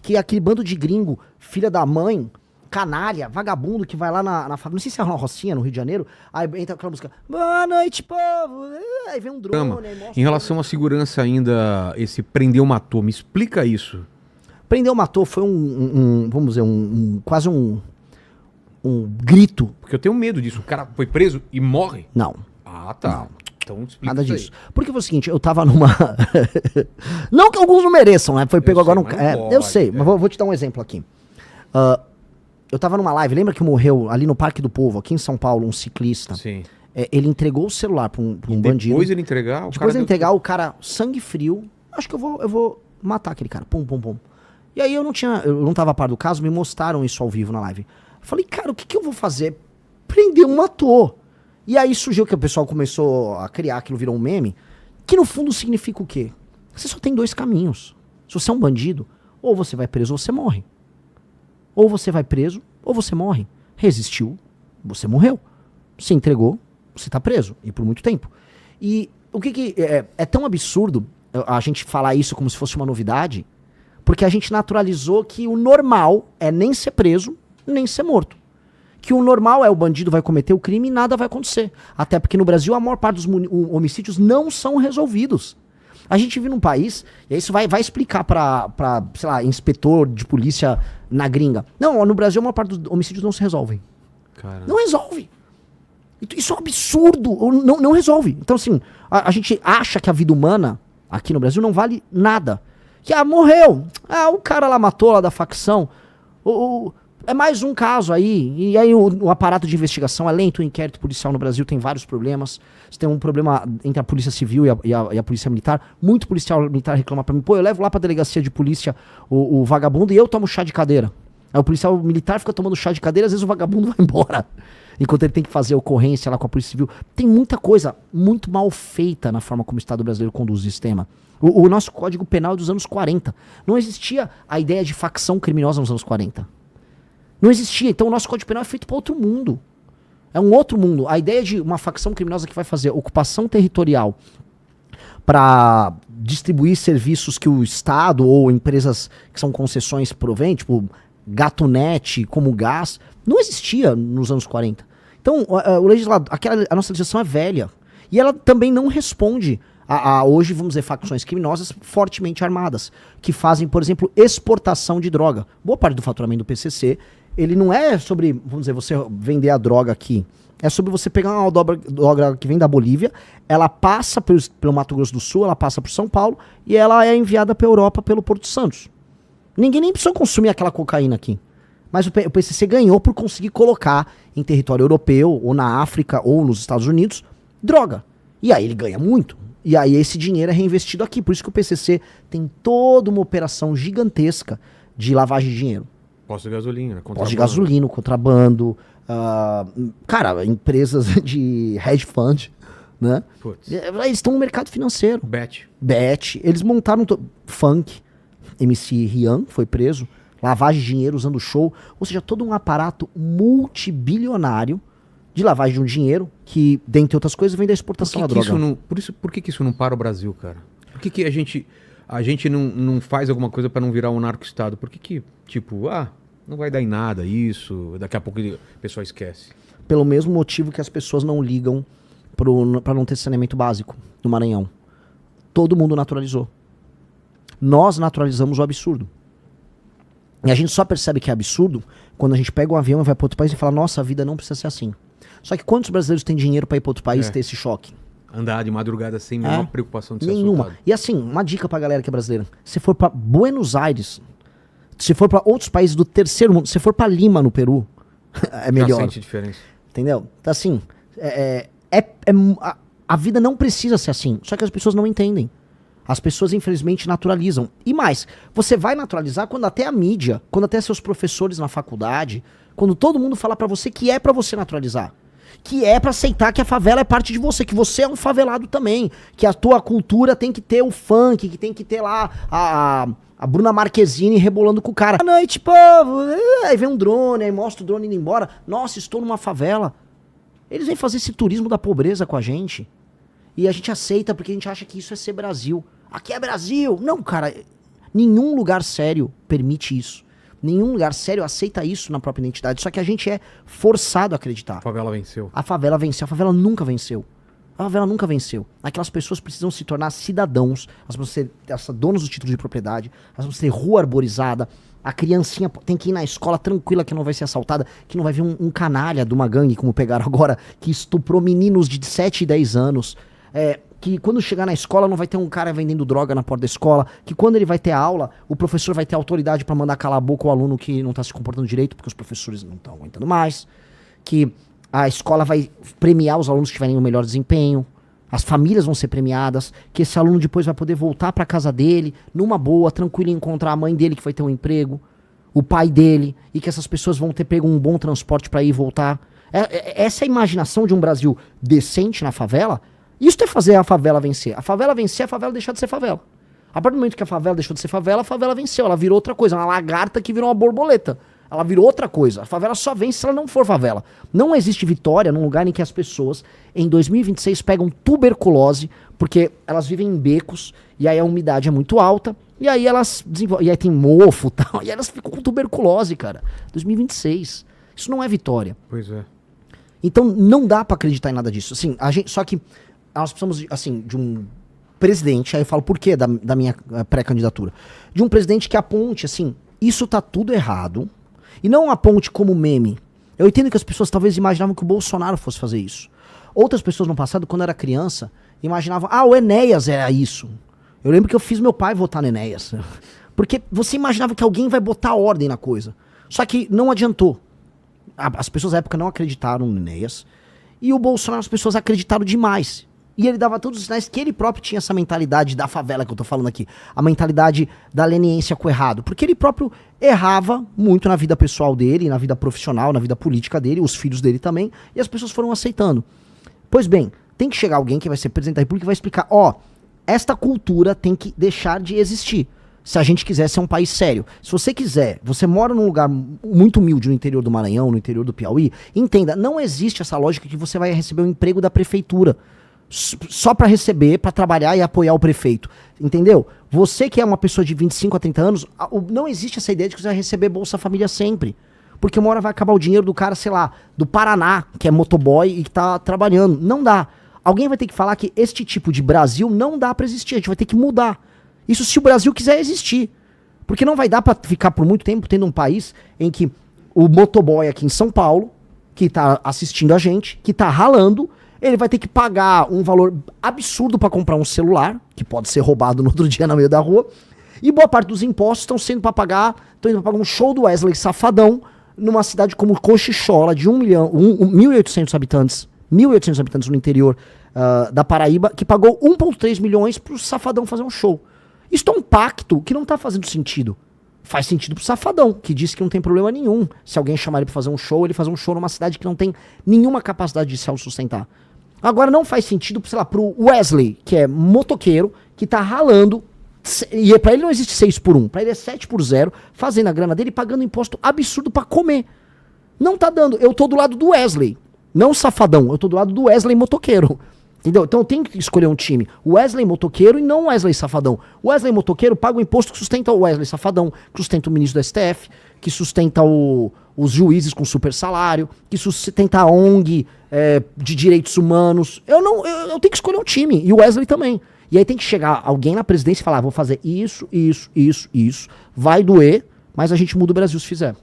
que é aquele bando de gringo, filha da mãe, canalha, vagabundo, que vai lá na favela, não sei se é uma Rocinha, no Rio de Janeiro, aí entra aquela música, boa noite, povo, aí vem um drone, aí mostra... Em relação à segurança ainda, esse prendeu, matou, me explica isso. Prendeu, matou, foi vamos dizer, quase um grito. Porque eu tenho medo disso, o cara foi preso e morre. Não. Ah, tá. Não. Então explica Nada isso disso. Porque foi o seguinte, eu tava numa... não que alguns não mereçam, né? Foi pego agora um... eu sei, mas vou te dar um exemplo aqui. Eu tava numa live, lembra que morreu ali no Parque do Povo, aqui em São Paulo, um ciclista? Sim. Ele entregou o celular pra um bandido. Depois ele entregar, o cara, sangue frio, acho que eu vou matar aquele cara. Pum, pum, pum. E aí eu não tava a par do caso, me mostraram isso ao vivo na live. Eu falei, cara, o que eu vou fazer? Prender um ator. E aí surgiu que o pessoal começou a criar, aquilo virou um meme, que no fundo significa o quê? Você só tem dois caminhos. Se você é um bandido, ou você vai preso ou você morre. Ou você vai preso, ou você morre. Resistiu, você morreu. Se entregou, você tá preso. E por muito tempo. E o que é tão absurdo a gente falar isso como se fosse uma novidade, porque a gente naturalizou que o normal é nem ser preso, nem ser morto. Que o normal é o bandido vai cometer o crime e nada vai acontecer. Até porque no Brasil a maior parte dos homicídios não são resolvidos. A gente vive num país, e isso vai explicar pra, sei lá, inspetor de polícia na gringa. Não, no Brasil a maior parte dos homicídios não se resolvem. Caramba. Não resolve. Isso é um absurdo. Não resolve. Então, assim, a gente acha que a vida humana aqui no Brasil não vale nada. Que, morreu. O cara lá matou lá da facção. É mais um caso aí. E aí o aparato de investigação é lento. O inquérito policial no Brasil tem vários problemas. Você tem um problema entre a polícia civil e a polícia militar. Muito policial militar reclama pra mim. Pô, eu levo lá pra delegacia de polícia o vagabundo e eu tomo chá de cadeira. Aí o policial militar fica tomando chá de cadeira, às vezes o vagabundo vai embora. Enquanto ele tem que fazer a ocorrência lá com a polícia civil. Tem muita coisa muito mal feita na forma como o Estado brasileiro conduz o sistema. O nosso Código Penal é dos anos 40. Não existia a ideia de facção criminosa nos anos 40. Não existia. Então o nosso Código Penal é feito para outro mundo. É um outro mundo. A ideia de uma facção criminosa que vai fazer ocupação territorial para distribuir serviços que o Estado ou empresas que são concessões provém, tipo Gatunete, como gás, não existia nos anos 40. Então o legislador, a nossa legislação é velha. E ela também não responde a hoje, vamos dizer, facções criminosas fortemente armadas, que fazem, por exemplo, exportação de droga. Boa parte do faturamento do PCC, ele não é sobre, vamos dizer, você vender a droga aqui. É sobre você pegar uma droga que vem da Bolívia, ela passa pelo Mato Grosso do Sul, ela passa por São Paulo, e ela é enviada para a Europa pelo Porto Santos. Ninguém nem precisou consumir aquela cocaína aqui. Mas o PCC ganhou por conseguir colocar em território europeu, ou na África, ou nos Estados Unidos, droga. E aí ele ganha muito. E aí esse dinheiro é reinvestido aqui. Por isso que o PCC tem toda uma operação gigantesca de lavagem de dinheiro. Posto de gasolina, Posto de gasolina, contrabando. Cara, empresas de hedge fund, né? Putz. Eles estão no mercado financeiro. Bet. Eles montaram funk. MC Rian foi preso. Lavagem de dinheiro usando show. Ou seja, todo um aparato multibilionário de lavagem de um dinheiro que, dentre outras coisas, vem da exportação da droga. Por que isso não para o Brasil, cara? Por que a gente não faz alguma coisa para não virar um narco-estado? Por que tipo, não vai dar em nada isso, daqui a pouco o pessoal esquece? Pelo mesmo motivo que as pessoas não ligam para não ter saneamento básico no Maranhão. Todo mundo naturalizou. Nós naturalizamos o absurdo. E a gente só percebe que é absurdo quando a gente pega um avião e vai para outro país e fala, nossa, a vida não precisa ser assim. Só que quantos brasileiros têm dinheiro para ir para outro país e ter esse choque? Andar de madrugada sem nenhuma preocupação de ser nenhuma. assaltado. E assim, uma dica pra galera que é brasileira. Se for pra Buenos Aires, se for pra outros países do terceiro mundo, se for pra Lima, no Peru, é melhor. Já sente diferença. Entendeu? Então assim, a vida não precisa ser assim. Só que as pessoas não entendem. As pessoas, infelizmente, naturalizam. E mais, você vai naturalizar quando até a mídia, quando até seus professores na faculdade, quando todo mundo fala pra você que é pra você naturalizar. Que é pra aceitar que a favela é parte de você, que você é um favelado também, que a tua cultura tem que ter o funk, que tem que ter lá a Bruna Marquezine rebolando com o cara. Boa noite, povo! Aí vem um drone, aí mostra o drone indo embora. Nossa, estou numa favela. Eles vêm fazer esse turismo da pobreza com a gente. E a gente aceita porque a gente acha que isso é ser Brasil. Aqui é Brasil! Não, cara, Nenhum lugar sério permite isso. Nenhum lugar sério aceita isso na própria identidade. Só que a gente é forçado a acreditar. A favela venceu. A favela venceu. A favela nunca venceu. A favela nunca venceu. Aquelas pessoas precisam se tornar cidadãos. Elas precisam ser donos dos títulos de propriedade. Elas precisam ter rua arborizada. A criancinha tem que ir na escola tranquila, que não vai ser assaltada, que não vai vir um canalha de uma gangue, como pegaram agora, que estuprou meninos de 7 e 10 anos. Que quando chegar na escola não vai ter um cara vendendo droga na porta da escola, que quando ele vai ter aula, o professor vai ter autoridade pra mandar calar a boca o aluno que não tá se comportando direito, porque os professores não estão aguentando mais, que a escola vai premiar os alunos que tiverem o melhor desempenho, as famílias vão ser premiadas, que esse aluno depois vai poder voltar pra casa dele, numa boa, tranquilo, e encontrar a mãe dele que vai ter um emprego, o pai dele, e que essas pessoas vão ter pego um bom transporte pra ir e voltar. Essa é a imaginação de um Brasil decente na favela. Isso é fazer a favela vencer. A favela vencer, a favela deixar de ser favela. A partir do momento que a favela deixou de ser favela, a favela venceu. Ela virou outra coisa. Uma lagarta que virou uma borboleta. Ela virou outra coisa. A favela só vence se ela não for favela. Não existe vitória num lugar em que as pessoas, em 2026, pegam tuberculose, porque elas vivem em becos, e aí a umidade é muito alta, e aí elas desenvolvem, e aí tem mofo e tal, e elas ficam com tuberculose, cara. 2026. Isso não é vitória. Pois é. Então não dá pra acreditar em nada disso. Assim, só que nós precisamos, assim, de um presidente, aí eu falo por quê da minha pré-candidatura, de um presidente que aponte, assim, isso tá tudo errado, e não aponte como meme. Eu entendo que as pessoas talvez imaginavam que o Bolsonaro fosse fazer isso. Outras pessoas no passado, quando era criança, imaginavam, o Enéas era isso. Eu lembro que eu fiz meu pai votar no Enéas. Porque você imaginava que alguém vai botar ordem na coisa. Só que não adiantou. As pessoas na época não acreditaram no Enéas, e o Bolsonaro, as pessoas acreditaram demais. E ele dava todos os sinais que ele próprio tinha essa mentalidade da favela que eu tô falando aqui. A mentalidade da leniência com o errado. Porque ele próprio errava muito na vida pessoal dele, na vida profissional, na vida política dele, os filhos dele também, e as pessoas foram aceitando. Pois bem, tem que chegar alguém que vai ser presidente da República e vai explicar, esta cultura tem que deixar de existir. Se a gente quiser ser um país sério. Se você quiser, você mora num lugar muito humilde no interior do Maranhão, no interior do Piauí, entenda, não existe essa lógica que você vai receber um emprego da prefeitura só pra receber, pra trabalhar e apoiar o prefeito. Entendeu? Você que é uma pessoa de 25 a 30 anos, não existe essa ideia de que você vai receber Bolsa Família sempre. Porque uma hora vai acabar o dinheiro do cara, sei lá, do Paraná, que é motoboy e que tá trabalhando. Não dá. Alguém vai ter que falar que este tipo de Brasil não dá pra existir. A gente vai ter que mudar. Isso se o Brasil quiser existir. Porque não vai dar pra ficar por muito tempo tendo um país em que o motoboy aqui em São Paulo, que tá assistindo a gente, que tá ralando, ele vai ter que pagar um valor absurdo pra comprar um celular, que pode ser roubado no outro dia no meio da rua, e boa parte dos impostos estão sendo pra pagar, estão indo pra pagar um show do Wesley Safadão numa cidade como Cochichola, de 1.800 habitantes, 1.800 habitantes no interior da Paraíba, que pagou 1,3 milhões pro Safadão fazer um show. Isso é um pacto que não tá fazendo sentido. Faz sentido pro Safadão, que disse que não tem problema nenhum. Se alguém chamar ele pra fazer um show, ele fazer um show numa cidade que não tem nenhuma capacidade de se autossustentar. Agora não faz sentido, sei lá, pro Wesley, que é motoqueiro, que tá ralando, e pra ele não existe 6 por 1, pra ele é 7 por 0, fazendo a grana dele, pagando imposto absurdo pra comer. Não tá dando. Eu tô do lado do Wesley, não Safadão, eu tô do lado do Wesley motoqueiro. Entendeu? Então eu tenho que escolher um time. O Wesley motoqueiro e não o Wesley Safadão. O Wesley motoqueiro paga o imposto que sustenta o Wesley Safadão, que sustenta o ministro do STF, que sustenta os juízes com super salário, que sustenta a ONG de direitos humanos. Eu tenho que escolher um time. E o Wesley também. E aí tem que chegar alguém na presidência e falar, vou fazer isso. Vai doer, mas a gente muda o Brasil se fizer.